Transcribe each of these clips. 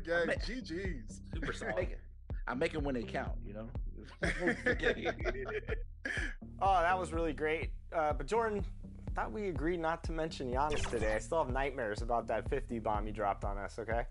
gang. GG's. Super solid. I make them when they count, you know? Oh, that was really great. But Jordan, I thought we agreed not to mention Giannis today. I still have nightmares about that 50 bomb he dropped on us, okay?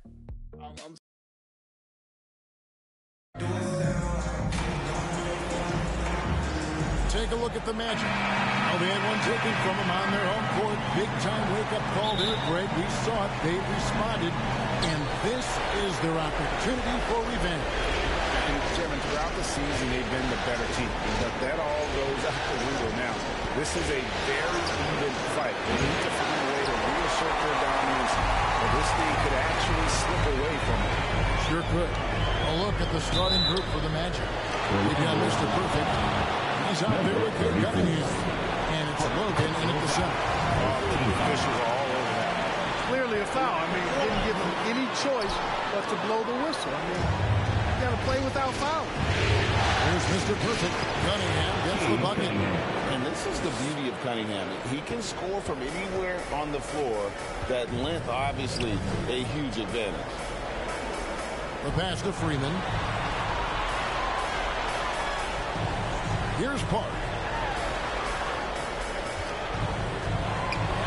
Take a look at the Magic. Well, they had one taken from them on their home court. Big-time wake-up call there, Greg. We saw it. They responded. And this is their opportunity for revenge. And, Chairman, throughout the season, they've been the better team. But that all goes out the window now. This is a very even fight. They need to find a way to reassert their dominance, or this thing could actually slip away from them. Sure could. A look at the starting group for the Magic. We've got Mr. Perfect. He's out there with Cade Cunningham. And it's Logan in at the center. Officials are all over that. Clearly a foul. I mean, didn't give him any choice but to blow the whistle. I mean, you got to play without foul. There's Mr. Perfect. Cunningham gets the bucket. And this is the beauty of Cunningham. He can score from anywhere on the floor. That length, obviously, a huge advantage. The pass to Freeman. Here's Park.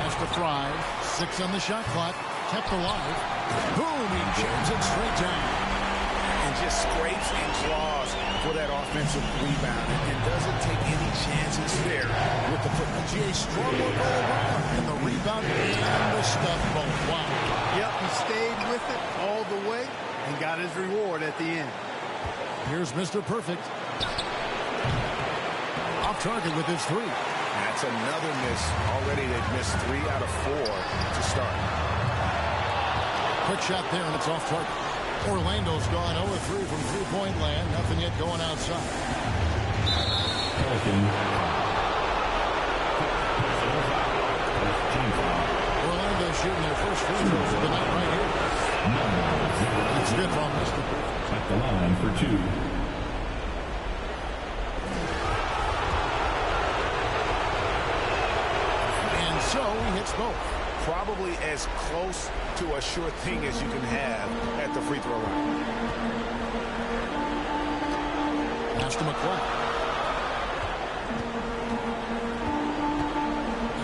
Pass to Fry. 6 on the shot clock. Kept alive. Boom! He jams it straight down. And just scrapes and claws for that offensive rebound. And doesn't take any chances there with the football. Jay strong work all around. And the rebound and the stuff both. Wow. Yep, he stayed with it all the way and got his reward at the end. Here's Mr. Perfect. Off target with his 3. That's another miss. Already they've missed 3 out of 4 to start. Quick shot there, and it's off target. Orlando's gone 0-3 from three-point land. Nothing yet going outside. Orlando shooting their first free throw for the night right here. It's good from Mr. Perfect. At the line for 2. So he hits both. Probably as close to a sure thing as you can have at the free throw line. Pass to McClain.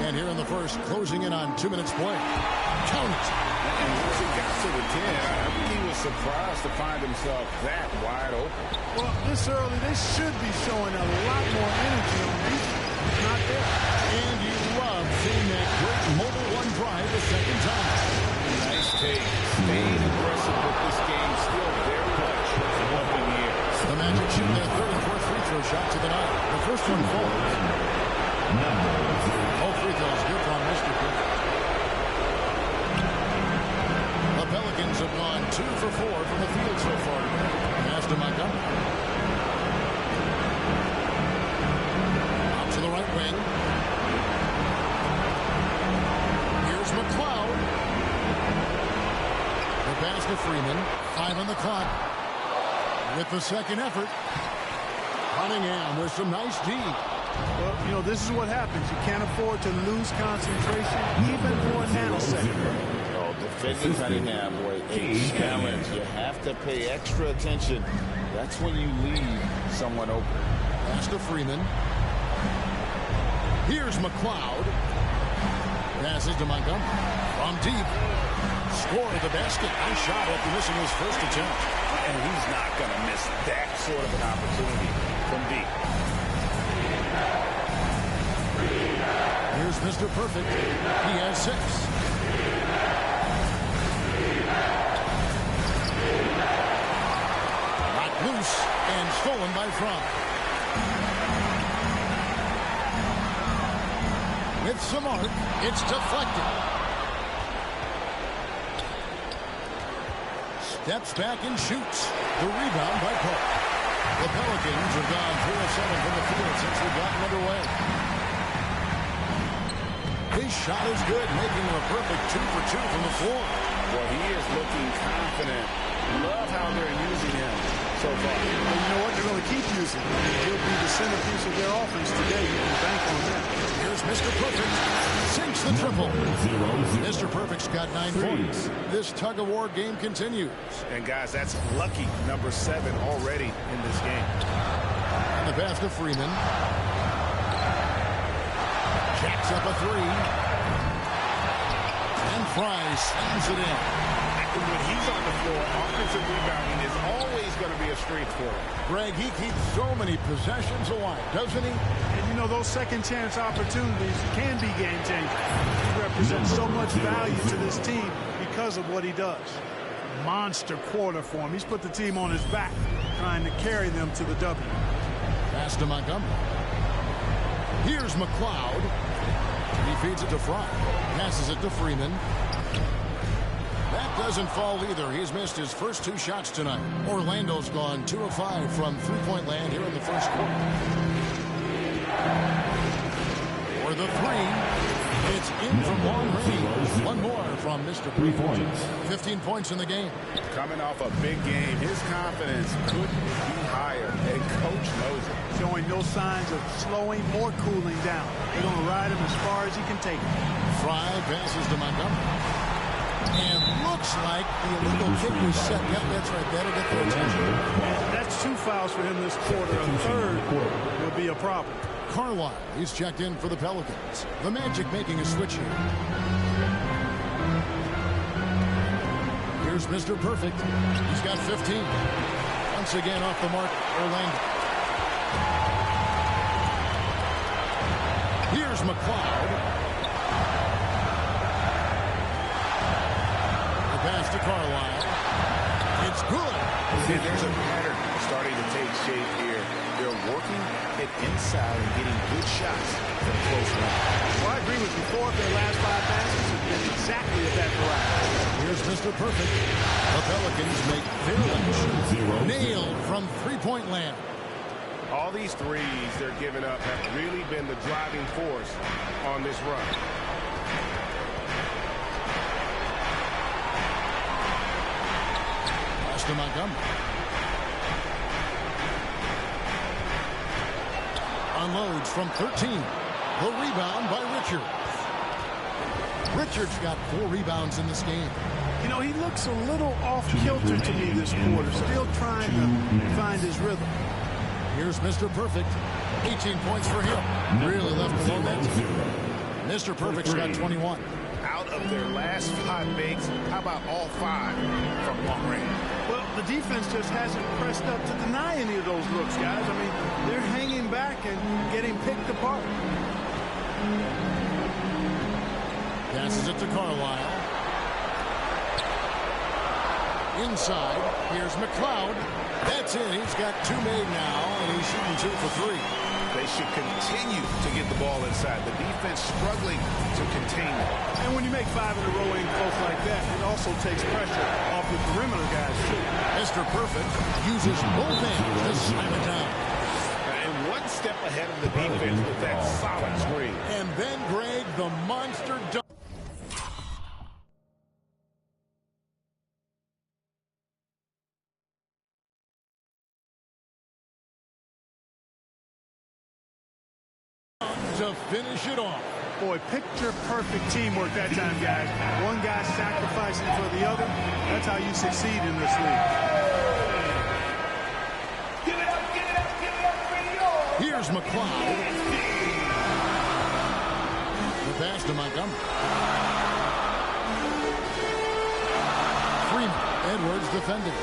And here in the first, closing in on 2 minutes play. Count it. And once he got to the 10, I think he was surprised to find himself that wide open. Well, this early, they should be showing a lot more energy on defense. Not there. And you love seeing that great mobile one drive the second time. Nice take. Staying aggressive with this game. Still very much up in the air. The Magic shooting their third and fourth free throw shots of the night. The first one falls. All free throws good from Mr. Perfect. The Pelicans have gone 2 for 4 from the field so far. Pass to Montgomery. Out to the right wing. Here's McLeod. The pass to Freeman. 5 on the clock. With the second effort, Cunningham with some nice D. Well, you know, this is what happens. You can't afford to lose concentration even for a nanosecond. Oh, defending Cunningham, boy, a challenge. You have to pay extra attention. That's when you leave someone open. Pass to Freeman. Here's McLeod. Passes to Montgomery. From deep. Score the basket. Nice shot after missing his first attempt. And he's not going to miss that sort of an opportunity from deep. Here's Mr. Perfect. He has 6. Knocked loose and stolen by Frank. With some arc, it's deflected. Steps back and shoots. The rebound by Park. The Pelicans have gone 3 of 7 from the field since we've gotten underway. His shot is good, making him a perfect 2 for 2 from the floor. Well, he is looking confident. Love how they're using him. so far. Well, you know what? They're going to keep using him. He'll be the centerpiece of their offense today. You can bank on that. Here's Mr. Perfect. Sinks the triple. Mr. Perfect's got 9 points. This tug-of-war game continues. And, guys, that's lucky number 7 already in this game. And the pass to Freeman. Jacks up a 3. And Fry slams it in. And when he's on the floor, offensive rebounding is always going to be a strength for him. Greg, he keeps so many possessions alive, doesn't he? And you know, those second chance opportunities can be game changers. He represents so much value to this team because of what he does. Monster quarter for him. He's put the team on his back, trying to carry them to the W. Pass to Montgomery. Here's McLeod. He feeds it to Fry. Passes it to Freeman. That doesn't fall either. He's missed his first 2 shots tonight. Orlando's gone 2 of 5 from three-point land here in the first quarter. For the 3, it's in from long range. One more from Mr. 3 points. 15 points in the game. Coming off a big game, his confidence couldn't be higher, and coach knows it. Showing no signs of slowing or cooling down. They're going to ride him as far as he can take him. Fry passes to Montgomery. And looks like the illegal kick was set. Yep, that's right. That'll get their attention. And that's 2 fouls for him this quarter. A third will be a problem. Carlisle is checked in for the Pelicans. The Magic making a switch here. Here's Mr. Perfect. He's got 15. Once again off the mark, Orlando. Here's McLeod. Pass to Carlisle. It's good. And there's a pattern starting to take shape here. They're working it inside and getting good shots from close range. Well, I agree with you. 4 of their last 5 passes have been exactly at that variety. Here's Mr. Perfect. The Pelicans make their lunch. Nailed from three-point land. All these threes they're giving up have really been the driving force on this run. To Montgomery. Unloads from 13. The rebound by Richards. Richards got 4 rebounds in this game. You know, he looks a little off-kilter to me this quarter. Still trying to find his rhythm. Here's Mr. Perfect. 18 points for him. Really left the momentum. Mr. Perfect's got 21. Out of their last 5 makes, how about all 5 from long range? Well, the defense just hasn't pressed up to deny any of those looks, guys. I mean, they're hanging back and getting picked apart. Passes it to Carlisle. Inside, here's McLeod. That's it. He's got 2 made now, and he's shooting 2 for 3. They should continue to get the ball inside. The defense struggling to contain it. And when you make 5 in a row in close like that, it also takes pressure off the perimeter guys, too. Mr. Perfect uses both hands to slam it down. And one step ahead of the defense with that solid screen. And then, Greg, the monster dunk. To finish it off. Boy, picture-perfect teamwork that time, guys. One guy sacrificing for the other. That's how you succeed in this league. Give it up, give it up, give it up for you. Here's McLeod. The pass to Montgomery. Freeman. Edwards defending.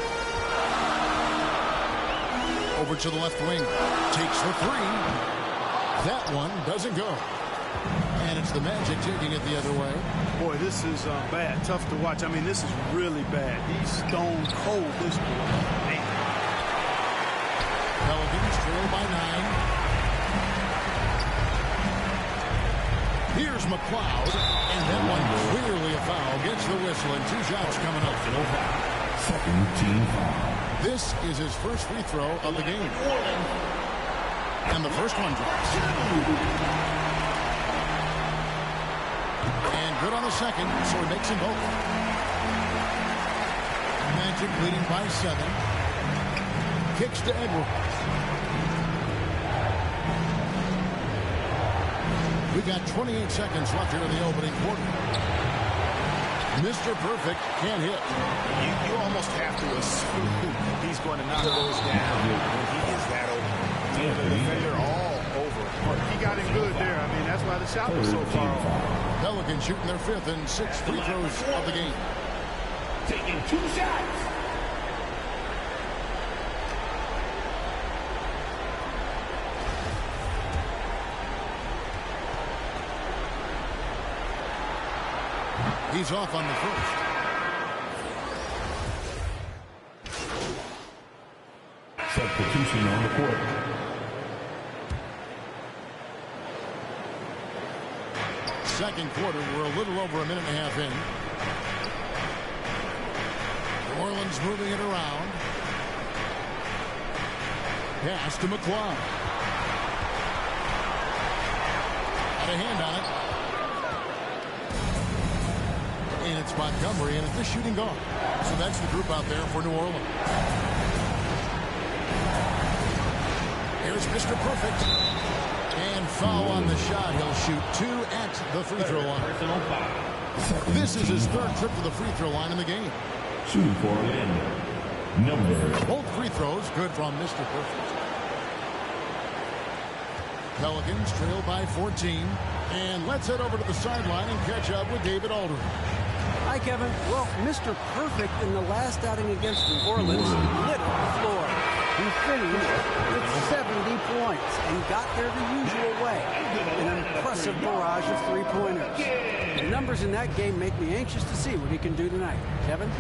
Over to the left wing. Takes the 3. That one doesn't go. And it's the Magic taking it the other way. Boy, this is bad. Tough to watch. I mean, this is really bad. He's stone cold, this boy. Man. Pelicans trail by 9. Here's McLeod. And that one clearly a foul. Gets the whistle and 2 shots coming up. Second team foul. This is his first free throw of the game. And the first one drops. And good on the second, so he makes them both. Magic leading by 7. kicks to Edwards. We got 28 seconds left here in the opening quarter. Mr. Perfect can't hit. You almost have to assume he's going to knock those down when he is that open. The defender all over. He got him good there. I mean, that's why the shot was so far off. Pelicans shooting their 5th and 6th free throws of the game. Taking 2 shots. He's off on the first. Substitution on the court. Second quarter, we're a little over a minute and a half in. New Orleans moving it around. Pass to McCloud. Got a hand on it. And it's Montgomery, and it's the shooting guard. So that's the group out there for New Orleans. Here's Mr. Perfect. And foul on the shot. He'll shoot 2 at the free throw line. This is his 3rd trip to the free throw line in the game. Shooting for Orlando. Number. Both free throws good from Mr. Perfect. Pelicans trail by 14. And let's head over to the sideline and catch up with David Aldridge. Hi, Kevin. Well, Mr. Perfect in the last outing against New Orleans lit up the floor. He finished with 70 points and got there the usual way. An impressive barrage of three-pointers. The numbers in that game make me anxious to see what he can do tonight. Kevin?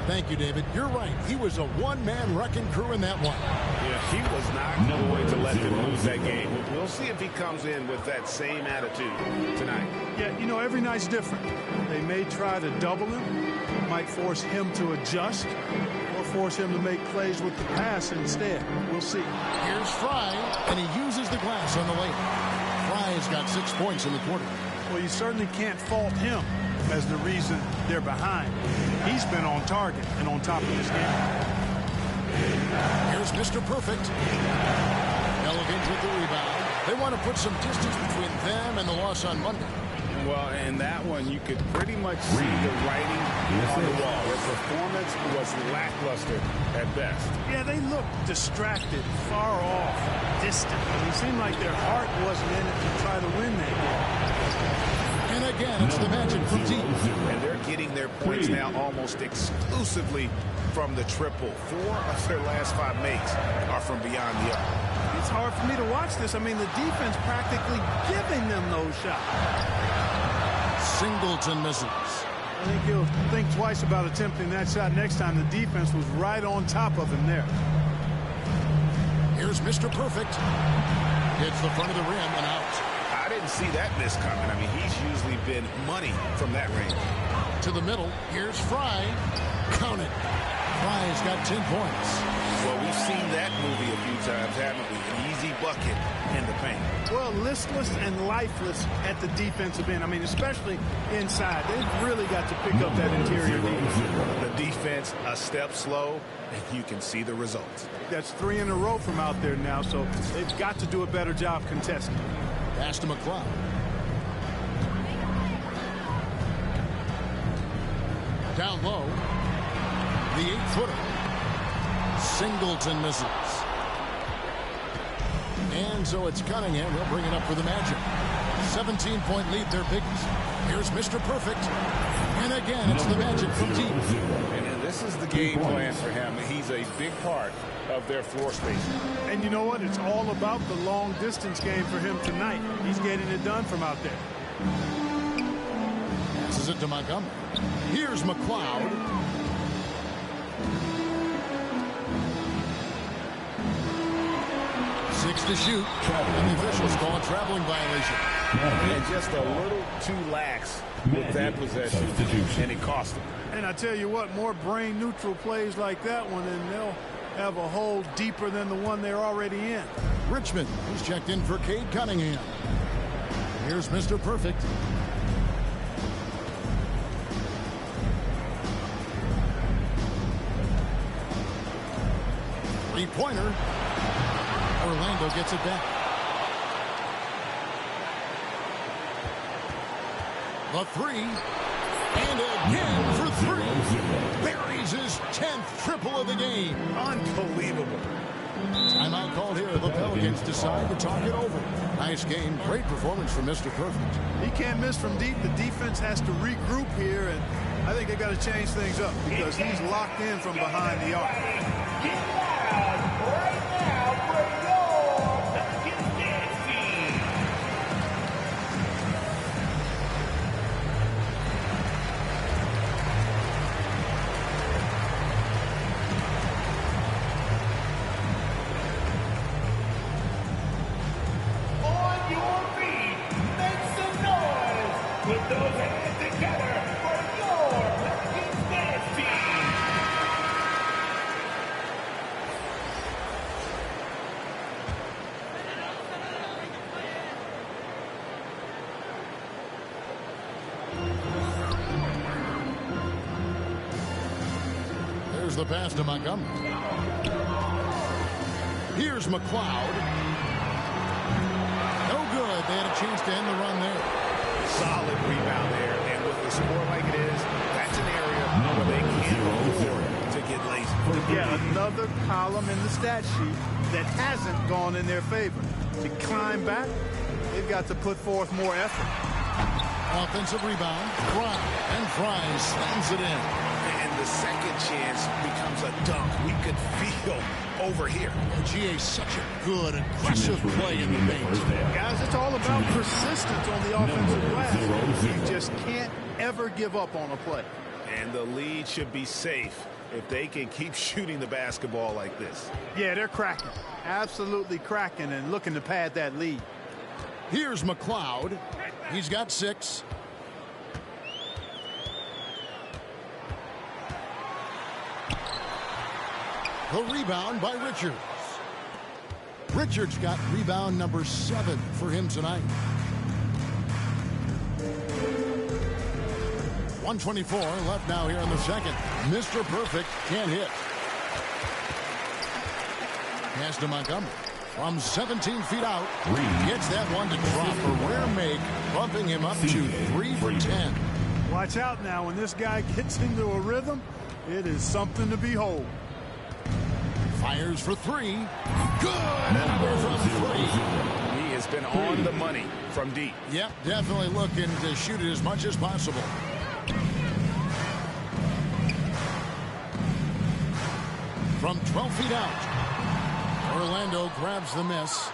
Thank you, David. You're right. He was a one-man wrecking crew in that one. Yeah, he was not going to let them lose that game. We'll see if he comes in with that same attitude tonight. Yeah, you know, every night's different. They may try to double him, might force him to adjust, or force him to make plays with the pass instead. We'll see. Here's Fry, and he uses the glass on the lane. Fry's got 6 points in the quarter. Well, you certainly can't fault him as the reason they're behind. He's been on target and on top of this game. Here's Mr. Perfect. Pelicans with the rebound. They want to put some distance between them and the loss on Monday. Well, in that one, you could pretty much see the writing on the wall. Their performance was lackluster at best. Yeah, they looked distracted, far off, distant. It seemed like their heart wasn't in it to try to win that game. And again, it's the Magic from deep. And they're getting their points now almost exclusively from the triple. 4 of their last 5 makes are from beyond the arc. It's hard for me to watch this. I mean, the defense practically giving them those shots. Singleton misses. I think he'll think twice about attempting that shot next time. The defense was right on top of him there. Here's Mr. Perfect. Hits the front of the rim and out. I didn't see that miss coming. I mean, he's usually been money from that range. To the middle. Here's Fry. Count it. Fry's got 10 points. Well, we've seen that movie a few times, haven't we? An easy bucket in the paint. Well, listless and lifeless at the defensive end. I mean, especially inside. They've really got to pick up that interior defense. The defense a step slow, and you can see the results. That's 3 in a row from out there now, so they've got to do a better job contesting. Pass to McCloud. Down low. The 8-footer. Singleton misses. And so it's Cunningham. He'll bring it up for the Magic. 17-point lead, their biggest. Here's Mr. Perfect. And again, it's the Magic from deep. And this is the game plan for him. He's a big part of their floor space. And you know what? It's all about the long-distance game for him tonight. He's getting it done from out there. Passes it to Montgomery. Here's McCloud. Six to shoot. And the officials call a traveling violation. And just a little too lax with that possession, and it cost them. And I tell you what, more brain-neutral plays like that one, and they'll have a hole deeper than the one they're already in. Richmond, who's checked in for Cade Cunningham. Here's Mr. Perfect. Three-pointer. Orlando gets it back. The three. And again for three. Buries his 10th triple of the game. Unbelievable. Timeout called here. The Pelicans decide to talk it over. Nice game. Great performance from Mr. Perfect. He can't miss from deep. The defense has to regroup here, and I think they got to change things up because he's locked in from behind the arc. Get loud right now for your Pelicans dance team. On your feet, make some noise. Put those hands together for your Pelicans dance team. There's the pass to Montgomery. Here's McLeod. No good. They had a chance to end the run there. Solid rebound there. And with the score like it is, that's an area where they can't afford to get lazy. Yeah, another column in the stat sheet that hasn't gone in their favor. To climb back, they've got to put forth more effort. Offensive rebound. Fry. And Fry slams it in. And the second chance becomes a dunk. We could feel over here. GA such a good, aggressive play in the paint. Guys, it's all about persistence on the offensive glass. You just can't ever give up on a play. And the lead should be safe if they can keep shooting the basketball like this. Yeah, they're cracking. Absolutely cracking and looking to pad that lead. Here's McLeod. He's got 6. The rebound by Richards. Richards got rebound number 7 for him tonight. 1:24 left now here in the second. Mr. Perfect can't hit. Pass to Montgomery. From 17 feet out, gets that one to drop a rare make, bumping him up to 3 for 10. Watch out now. When this guy gets into a rhythm, it is something to behold. Fires for 3. Good! Number from 3. He has been on the money from deep. Yep, definitely looking to shoot it as much as possible. From 12 feet out, Orlando grabs the miss.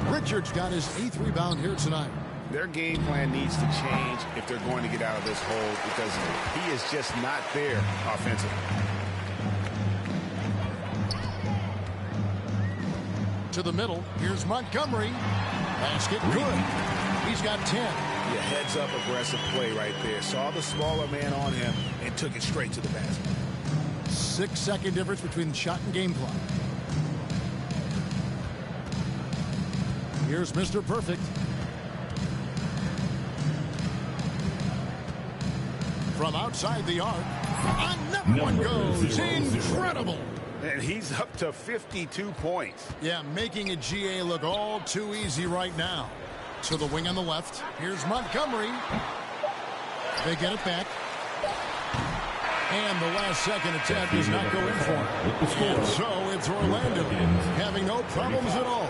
Richards got his 8th rebound here tonight. Their game plan needs to change if they're going to get out of this hole because he is just not there offensively. To the middle, here's Montgomery. Basket good. He's got 10. Yeah, heads up aggressive play right there. Saw the smaller man on him and took it straight to the basket. 6-second difference between shot and game clock. Here's Mr. Perfect. From outside the arc. Another one goes. Incredible. And he's up to 52 points. Yeah, making a GA look all too easy right now. To the wing on the left. Here's Montgomery. They get it back. And the last second attempt does not go in for him. And so it's Orlando having no problems at all.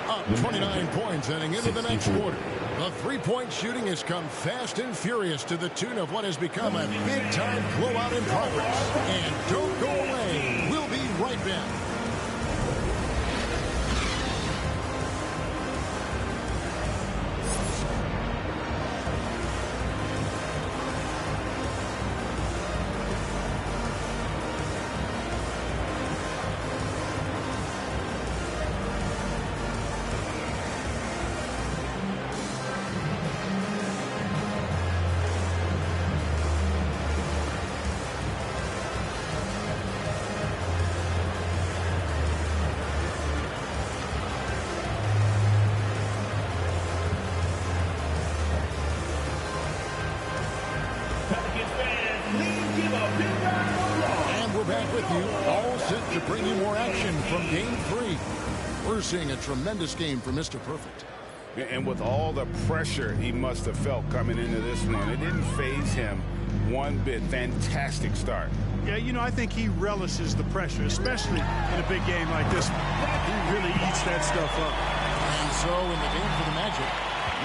Up 29 points heading into the next quarter. The three-point shooting has come fast and furious to the tune of what has become a big-time blowout in progress. And don't go away. We'll be right back. set to bring you more action from Game 3. We're seeing a tremendous game for Mr. Perfect. And with all the pressure he must have felt coming into this one, it didn't faze him one bit. Fantastic start. Yeah, you know, I think he relishes the pressure, especially in a big game like this one. He really eats that stuff up. And so in the game for the Magic,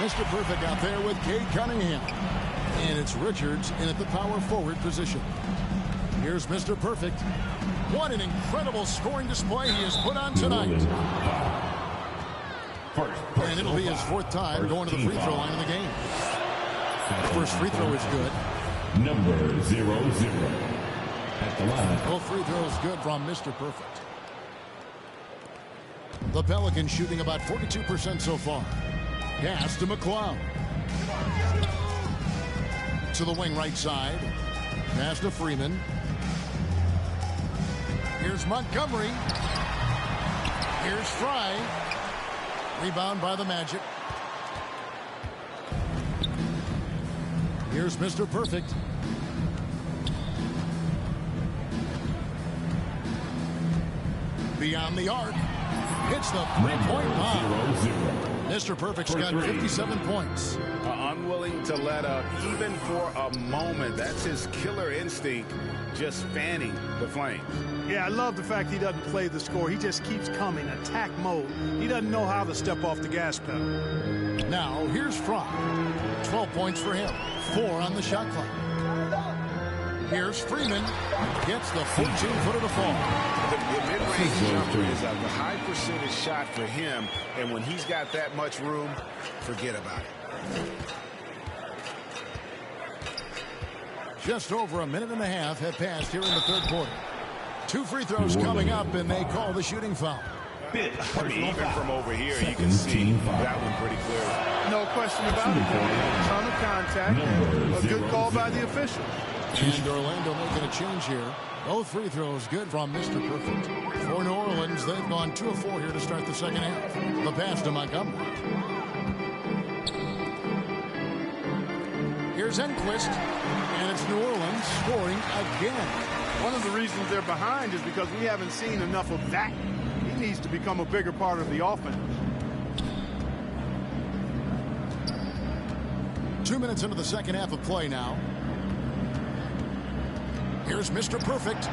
Mr. Perfect out there with Cade Cunningham. And it's Richards in at the power forward position. Here's Mr. Perfect. What an incredible scoring display he has put on tonight. And it'll be his fourth time going to the free throw line of the game. The first free throw is good. Number 0-0. At the line. Both free throws good from Mr. Perfect. The Pelicans shooting about 42% so far. Pass to McLeod. To the wing right side. Pass to Freeman. Here's Montgomery. Here's Fry. Rebound by the Magic. Here's Mr. Perfect. Beyond the arc. Hits the three-point bomb. Mr. Perfect's got 57 points. Unwilling to let up even for a moment. That's his killer instinct, just fanning the flames. Yeah, I love the fact he doesn't play the score. He just keeps coming, attack mode. He doesn't know how to step off the gas pedal. Now, here's Fry. 12 points for him. 4 on the shot clock. Here's Freeman. Gets the 14-footer to fall. The mid-range jumper is a high percentage shot for him, and when he's got that much room, forget about it. Just over a minute and a half have passed here in the third quarter. 2 free throws coming up, and they call the shooting foul. Even from over here, you can see that one pretty clearly. No question about it. A ton of contact and a good call by the official. And Orlando making a change here. Both free throws good from Mr. Perfect. For New Orleans, they've gone 2 of 4 here to start the second half. The pass to Montgomery. Here's Enquist, and it's New Orleans scoring again. One of the reasons they're behind is because we haven't seen enough of that. He needs to become a bigger part of the offense. 2 minutes into the second half of play now. Here's Mr. Perfect.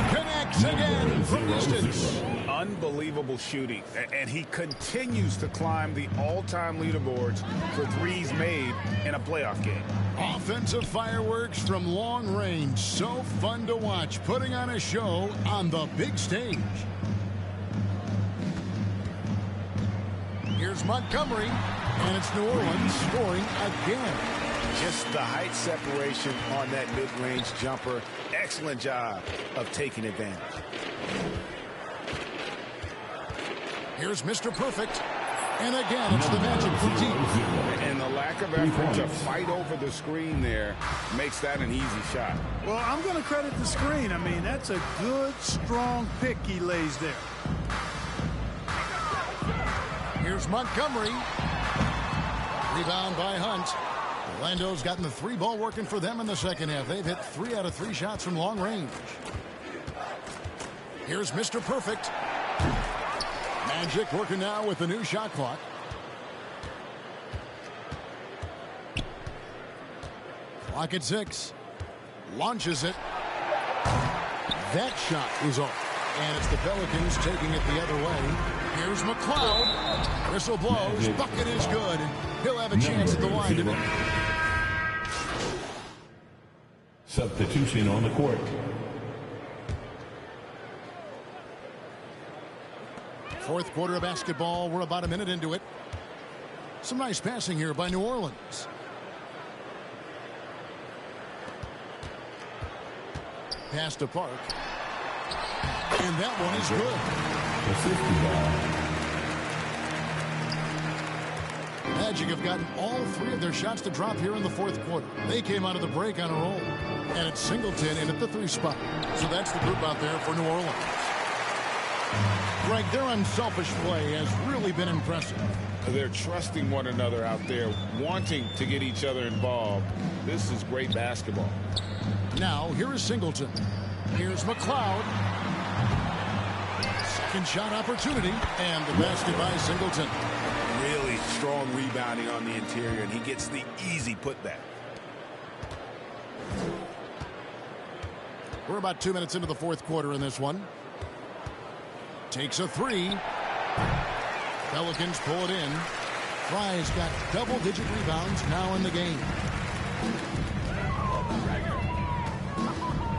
Connects again from distance. Unbelievable shooting. And he continues to climb the all-time leaderboards for threes made in a playoff game. Offensive fireworks from long range. So fun to watch. Putting on a show on the big stage. Here's Montgomery. And it's New Orleans scoring again. Just the height separation on that mid-range jumper. Excellent job of taking advantage. Here's Mr. Perfect. And again, it's the Magic from deep. And the lack of effort to fight over the screen there makes that an easy shot. Well, I'm going to credit the screen. I mean, that's a good, strong pick he lays there. Here's Montgomery. Rebound by Hunt. Orlando's gotten the 3-ball working for them in the second half. They've hit 3 out of 3 shots from long range. Here's Mr. Perfect. Magic working now with the new shot clock. Clock at 6. Launches it. That shot is off. And it's the Pelicans taking it the other way. Here's McLeod. Whistle blows. Bucket is good. He'll have a chance at the line today. Substitution on the court. Fourth quarter of basketball. We're about a minute into it. Some nice passing here by New Orleans. Pass to Park. And that one is good. Magic have gotten all 3 of their shots to drop here in the fourth quarter. They came out of the break on a roll. And it's Singleton in at the 3 spot. So that's the group out there for New Orleans. Greg, their unselfish play has really been impressive. They're trusting one another out there, wanting to get each other involved. This is great basketball. Now, here is Singleton. Here's McLeod. second shot opportunity, and the basket by Singleton. Really strong rebounding on the interior, and he gets the easy putback. We're about 2 minutes into the fourth quarter in this one. Takes a three. Pelicans pull it in. Fry's got double-digit rebounds now in the game.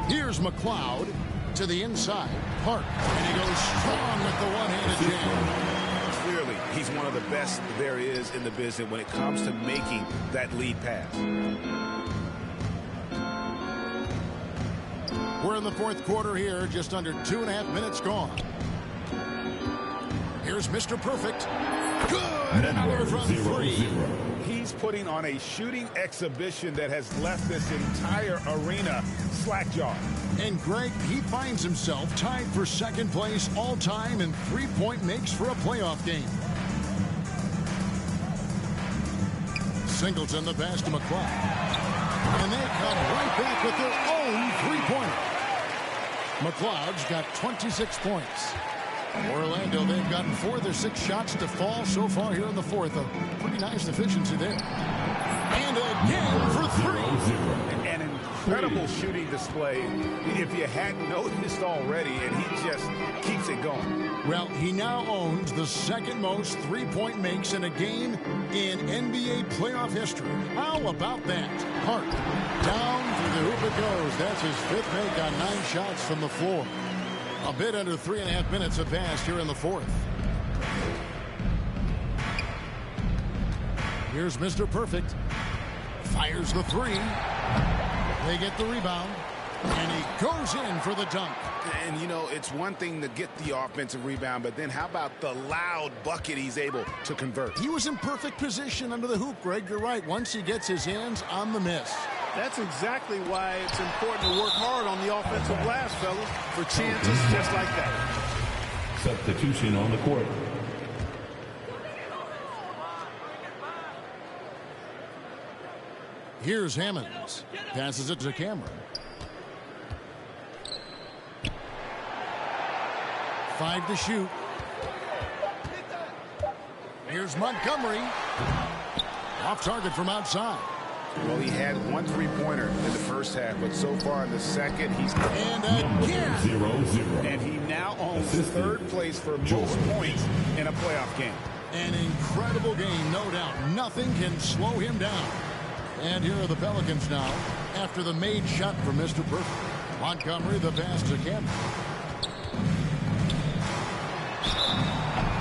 Here's McLeod to the inside. Hart, and he goes strong with the one-handed jam. Clearly, he's one of the best there is in the business when it comes to making that lead pass. We're in the fourth quarter here, just under 2.5 minutes gone. Here's Mr. Perfect. Good, another from three. He's putting on a shooting exhibition that has left this entire arena slack-jawed. And Greg, he finds himself tied for second place all-time in three-point makes for a playoff game. Singleton the pass to McLeod. And they come right back with their own three-pointer. McLeod's got 26 points. Orlando, they've gotten 4 of their 6 shots to fall so far here in the fourth. A pretty nice efficiency there. And again for 3. An incredible shooting display if you hadn't noticed already, and he just keeps it going. Well, he now owns the second most three-point makes in a game in NBA playoff history. How about that? Hart down through the hoop it goes. That's his 5th make on 9 shots from the floor. A bit under 3.5 minutes have passed here in the fourth. Here's Mr. Perfect. Fires the 3. They get the rebound. And he goes in for the dunk. And, you know, it's one thing to get the offensive rebound, but then how about the loud bucket he's able to convert? He was in perfect position under the hoop, Greg. You're right. Once he gets his hands on the miss. That's exactly why it's important to work hard on the offensive glass, fellas, for chances just like that. Substitution on the court. Here's Hammonds. Passes it to Cameron. 5 to shoot. Here's Montgomery. Off target from outside. Well, he had 1 3-pointer in the first half, but so far in the second, he's... And again! 0-0. And he now owns 3rd place for most points in a playoff game. An incredible game, no doubt. Nothing can slow him down. And here are the Pelicans now, after the made shot from Mr. Perfect. Montgomery, the pass to Cameron.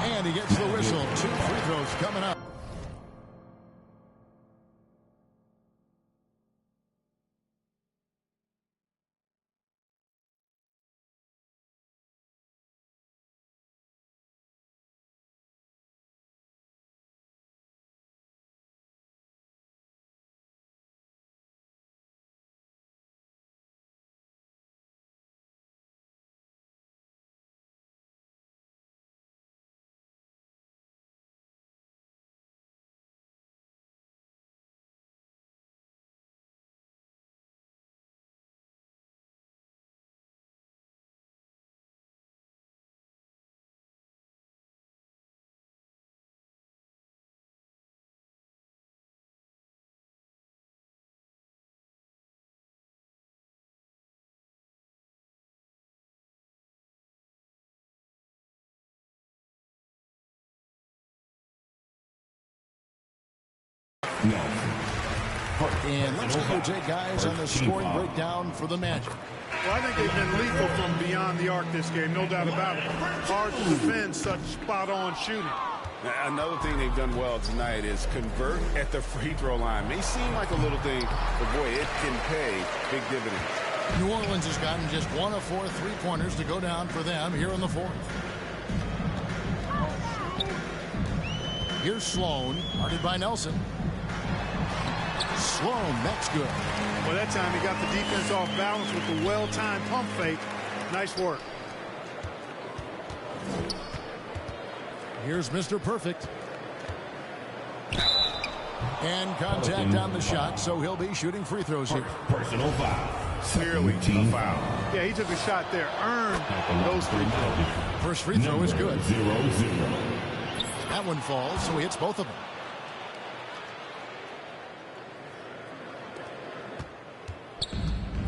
And he gets the whistle. 2 free throws coming up. And let's go take guys on the scoring breakdown for the Magic. Well, I think they've been lethal from beyond the arc this game, no doubt about it. Hard to defend such spot-on shooting. Now, another thing they've done well tonight is convert at the free throw line. May seem like a little thing, but boy, it can pay big dividends. New Orleans has gotten just 1 of 4 three-pointers to go down for them here in the fourth. Here's Sloan, guarded by Nelson. Sloan, that's good. Well, that time he got the defense off balance with the well-timed pump fake. Nice work. Here's Mr. Perfect. And contact on the shot, so he'll be shooting free throws here. Personal foul. Clearly a foul. Yeah, he took a shot there. Earned those 3 points. First free throw is good. 0-0. That one falls, so he hits both of them.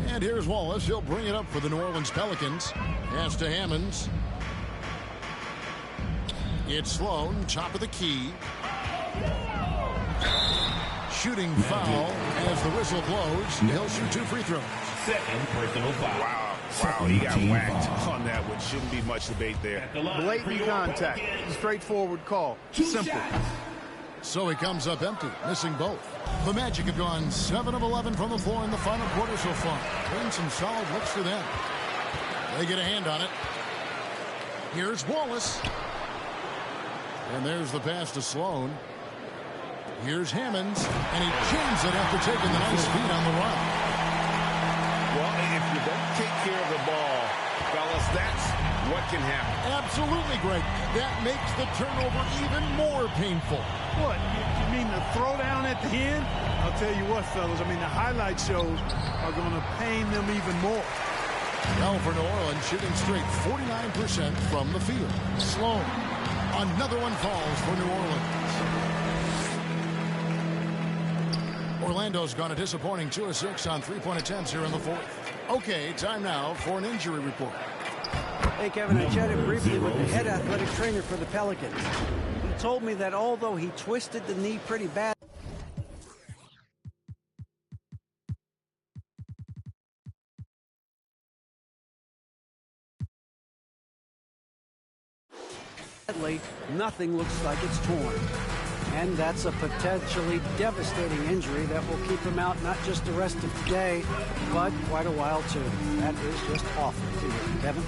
And here's Wallace. He'll bring it up for the New Orleans Pelicans. Pass to Hammonds. It's Sloan, top of the key. Shooting foul as the whistle blows. He'll shoot 2 free throws. Second personal foul. Wow, he got whacked on that one. Shouldn't be much debate there. Blatant contact. Straightforward call. Simple. So he comes up empty, missing both. The Magic have gone 7 of 11 from the floor in the final quarter so far. Been some solid looks for them. They get a hand on it. Here's Wallace. And there's the pass to Sloan. Here's Hammonds, and he jams it after taking the nice feed on the run. Well, if you don't take care of the ball, fellas, that's what can happen. Absolutely, Greg. That makes the turnover even more painful. What? You mean the throwdown at the end? I'll tell you what, fellas. I mean, the highlight shows are going to pain them even more. Now for New Orleans, shooting straight 49% from the field. Sloan. Another one falls for New Orleans. Orlando's gone a disappointing 2 of 6 on 3-point attempts here in the fourth. Okay, time now for an injury report. Hey, Kevin, I chatted briefly with the head athletic trainer for the Pelicans. He told me that although he twisted the knee pretty badly, nothing looks like it's torn. And that's a potentially devastating injury that will keep him out not just the rest of today, but quite a while too. That is just awful to hear. Kevin?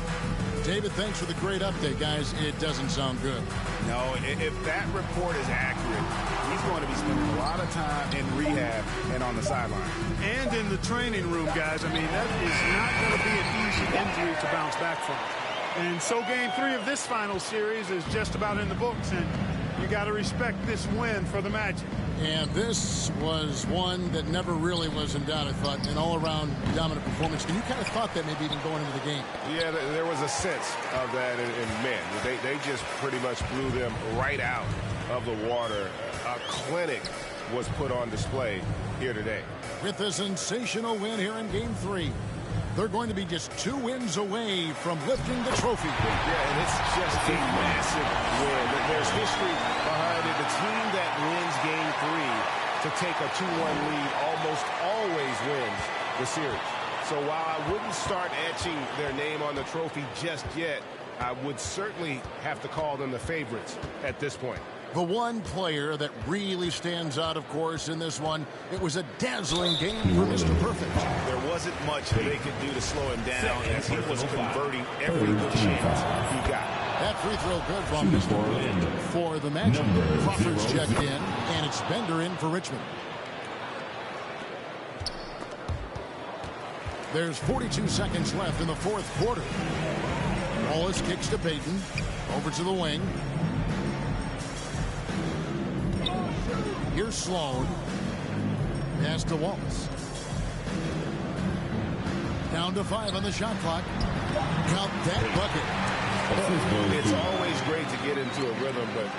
David, thanks for the great update, guys. It doesn't sound good. No, if that report is accurate, he's going to be spending a lot of time in rehab and on the sideline. And in the training room, guys. I mean, that is not going to be an easy injury to bounce back from. And so game 3 of this final series is just about in the books, and you got to respect this win for the Magic. And this was one that never really was in doubt, I thought. An all-around dominant performance. And you kind of thought that maybe even going into the game. Yeah, there was a sense of that in men. They just pretty much blew them right out of the water. A clinic was put on display here today. With a sensational win here in Game 3. They're going to be just 2 wins away from lifting the trophy. Yeah, and it's just a massive win. There's history behind it. The team that wins Game 3 to take a 2-1 lead almost always wins the series. So while I wouldn't start etching their name on the trophy just yet, I would certainly have to call them the favorites at this point. The one player that really stands out, of course, in this one, it was a dazzling game for Mr. Perfect. There wasn't much they could do to slow him down as he was converting every good chance he got. That free throw good from Mr. Perfect for the Magic. Crawford's checked in, and it's Bender in for Richmond. There's 42 seconds left in the fourth quarter. Wallace kicks to Payton. Over to the wing. Here's Sloan. Pass to Wallace. Down to 5 on the shot clock. Count that bucket. It's always great to get into a rhythm, but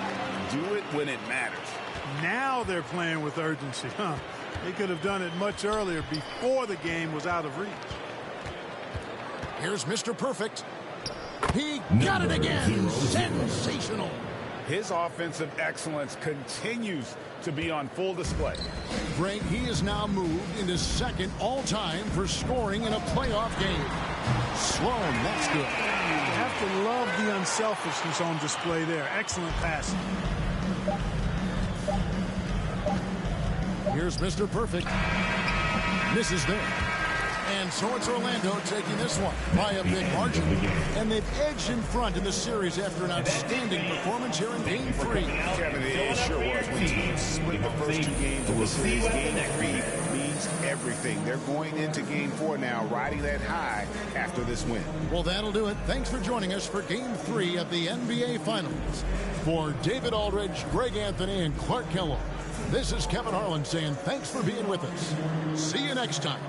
do it when it matters. Now they're playing with urgency. They could have done it much earlier before the game was out of reach. Here's Mr. Perfect. He got it again. Sensational. His offensive excellence continues to be on full display. Greg, he is now moved into second all-time for scoring in a playoff game. Sloan, that's good. You have to love the unselfishness on display there. Excellent passing. Here's Mr. Perfect. Misses there. And so it's Orlando taking this one by a big margin. And they've edged in front in the series after an outstanding performance here in Game 3. Kevin, it sure was. When teams split the first 2 games of the series, Game 3 means everything. They're going into Game 4 now, riding that high after this win. Well, that'll do it. Thanks for joining us for Game 3 of the NBA Finals. For David Aldridge, Greg Anthony, and Clark Kellogg, this is Kevin Harlan saying thanks for being with us. See you next time.